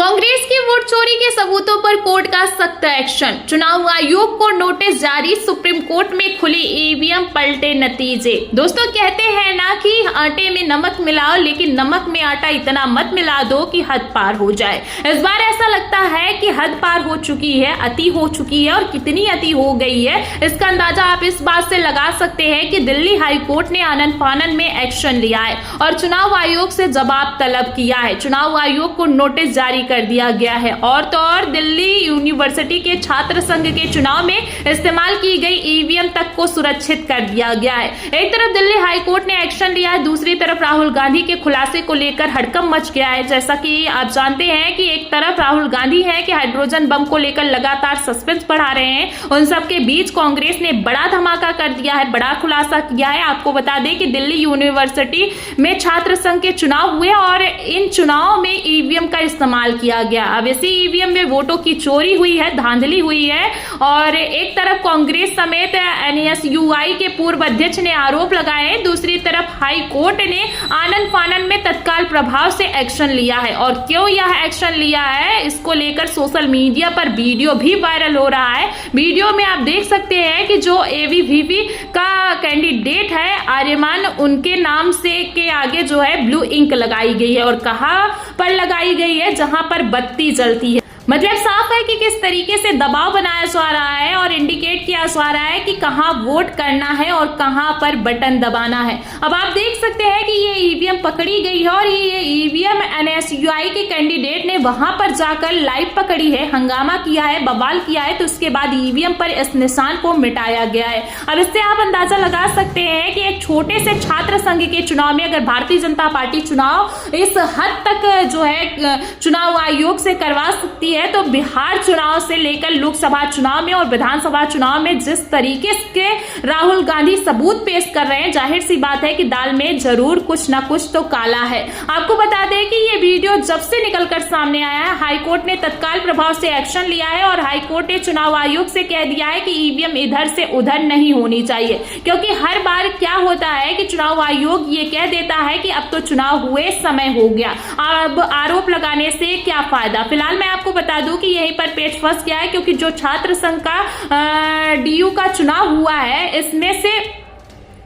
कांग्रेस की वोट चोरी के सबूतों पर कोर्ट का सख्त एक्शन। चुनाव आयोग को नोटिस जारी, सुप्रीम कोर्ट में खुली ईवीएम, पलटे नतीजे। दोस्तों कहते हैं ना कि आटे में नमक मिलाओ, लेकिन नमक में आटा इतना मत मिला दो कि हद पार हो जाए। इस बार ऐसा लगता है कि हद पार हो चुकी है, अति हो चुकी है। और कितनी अति हो गई है इसका अंदाजा आप इस बात से लगा सकते हैं कि दिल्ली हाई कोर्ट ने आनन फानन में एक्शन लिया है और चुनाव आयोग से जवाब तलब किया है। चुनाव आयोग को नोटिस जारी कर दिया गया है। और तो और दिल्ली यूनिवर्सिटी के छात्र संघ के चुनाव में इस्तेमाल की गई ईवीएम तक को सुरक्षित कर दिया गया है। एक तरफ दिल्ली हाई कोर्ट ने एक्शन लिया है, दूसरी तरफ राहुल गांधी के खुलासे को लेकर हड़कंप मच गया है। जैसा कि आप जानते हैं कि एक तरफ राहुल गांधी है कि हाइड्रोजन बम को लेकर लगातार सस्पेंस बढ़ा रहे हैं, उन सबके बीच कांग्रेस ने बड़ा धमाका कर दिया है, बड़ा खुलासा किया है। आपको बता दें कि दिल्ली यूनिवर्सिटी में छात्र संघ के चुनाव हुए और इन चुनाव में ईवीएम का इस्तेमाल किया गया। अब इसी ईवीएम में वोटों की चोरी हुई है, धांधली हुई है। और एक तरफ कांग्रेस समेत एनएसयूआई के पूर्व अध्यक्ष ने आरोप लगाए, दूसरी तरफ हाई कोर्ट ने आनन फानन में तत्काल प्रभाव से एक्शन लिया है। और क्यों यह एक्शन लिया है, इसको लेकर सोशल मीडिया पर वीडियो भी वायरल हो रहा है। वीडियो में आप देख सकते हैं कि जो एबीवीपी का कैंडिडेट है आर्यमान, उनके नाम से के आगे जो है ब्लू इंक लगाई गई है और कहां पर लगाई गई है, जहां पर बत्ती जलती है। मतलब साफ है कि किस तरीके से दबाव बनाया जा रहा है और इंडिकेट किया जा रहा है कि कहां वोट करना है और कहां पर बटन दबाना है। अब आप देख सकते हैं कि ये ईवीएम पकड़ी गई है और ये ईवीएम एनएसयूआई के कैंडिडेट ने वहां पर जाकर लाइव पकड़ी है, हंगामा किया है, बवाल किया है, तो उसके बाद ईवीएम पर इस निशान को मिटाया गया है। अब इससे आप अंदाजा लगा सकते हैं कि एक छोटे से छात्र संघ के चुनाव में अगर भारतीय जनता पार्टी चुनाव इस हद तक जो है चुनाव आयोग से करवा सकती है, तो बिहार चुनाव से लेकर लोकसभा चुनाव में और विधानसभा चुनाव में जिस तरीके के राहुल गांधी सबूत पेश कर रहे हैं, जाहिर सी बात है कि दाल में जरूर कुछ ना कुछ तो काला है। आपको बता दें कि ये वीडियो जब से निकलकर सामने आया है, हाईकोर्ट ने तत्काल प्रभाव से एक्शन लिया है और हाईकोर्ट ने चुनाव आयोग से कह दिया है कि ईवीएम इधर से उधर नहीं होनी चाहिए। क्योंकि हर बार क्या होता है कि चुनाव आयोग ये कह देता है कि अब तो चुनाव हुए, समय हो गया, अब आरोप लगाने से क्या फायदा। फिलहाल मैं आपको बता दूं कि यहीं पर पेच फंस गया है, क्योंकि जो छात्र संघ का डीयू का चुनाव हुआ है, इसमें से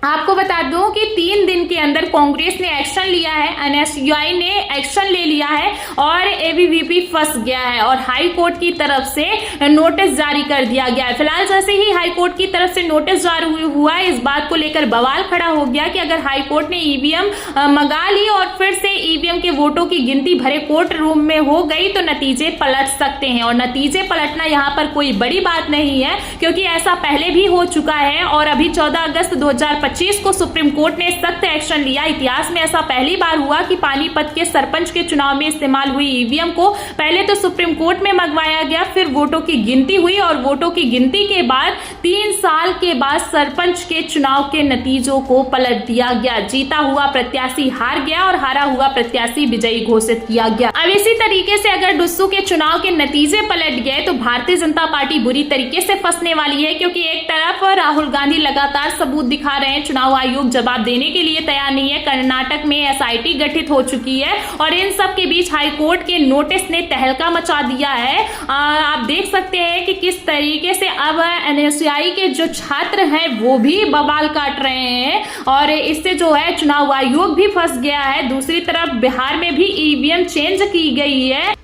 आपको बता दूं कि 3 दिन के अंदर कांग्रेस ने एक्शन लिया है, एनएसयूआई ने एक्शन ले लिया है और एबीवीपी फंस गया है और हाई कोर्ट की तरफ से नोटिस जारी कर दिया गया है। फिलहाल जैसे ही हाई कोर्ट की तरफ से नोटिस जारी हुआ है, इस बात को लेकर बवाल खड़ा हो गया कि अगर हाई कोर्ट ने ईवीएम मंगा ली और फिर से ईवीएम के वोटों की गिनती भरे कोर्ट रूम में हो गई तो नतीजे पलट सकते हैं। और नतीजे पलटना यहाँ पर कोई बड़ी बात नहीं है, क्योंकि ऐसा पहले भी हो चुका है और अभी 14 अगस्त 2025 को सुप्रीम कोर्ट ने सख्त एक्शन लिया। इतिहास में ऐसा पहली बार हुआ कि पानीपत के सरपंच के चुनाव में इस्तेमाल हुई ईवीएम को पहले तो सुप्रीम कोर्ट में मंगवाया गया, फिर वोटों की गिनती हुई और वोटों की गिनती के बाद 3 साल के बाद सरपंच के चुनाव के नतीजों को पलट दिया गया। जीता हुआ प्रत्याशी हार गया और हारा हुआ प्रत्याशी विजयी घोषित किया गया। अब इसी तरीके से अगर डुस्सू के चुनाव के नतीजे पलट गए तो भारतीय जनता पार्टी बुरी तरीके से फंसने वाली है, क्योंकि एक तरफ राहुल गांधी लगातार सबूत दिखा रहे हैं, चुनाव आयोग जवाब देने के लिए तैयार नहीं है, कर्नाटक में एसआईटी गठित हो चुकी है और इन सब के बीच हाईकोर्ट के नोटिस ने तहलका मचा दिया है। आप देख सकते हैं कि किस तरीके से अब एनएसयूआई के जो छात्र हैं वो भी बवाल काट रहे हैं और इससे जो है चुनाव आयोग भी फंस गया है। दूसरी तरफ बिहार में भी ईवीएम चेंज की गई है।